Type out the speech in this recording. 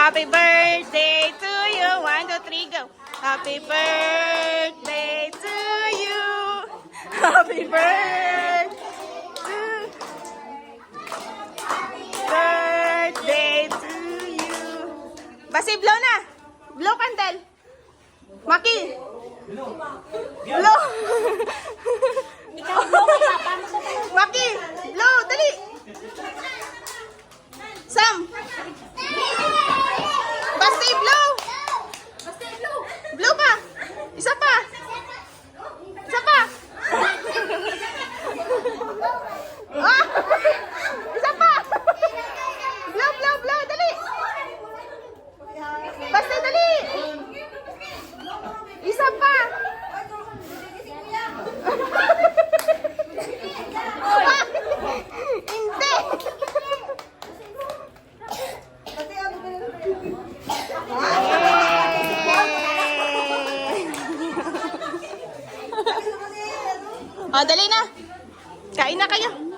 Happy birthday to you. 1, 2, 3, go. Happy birthday to you. Happy birthday to you. Basi, blow na. Blow candle. Maki. Blow. Maki, blow, dali. Sam. Basti, blow. Blow pa. Isa pa. Isa pa. Ah! Isa pa. Blow, blow, blow, dali. Basti, dali. Isa pa. Hindi. Oh, dali na. Kain na kayo.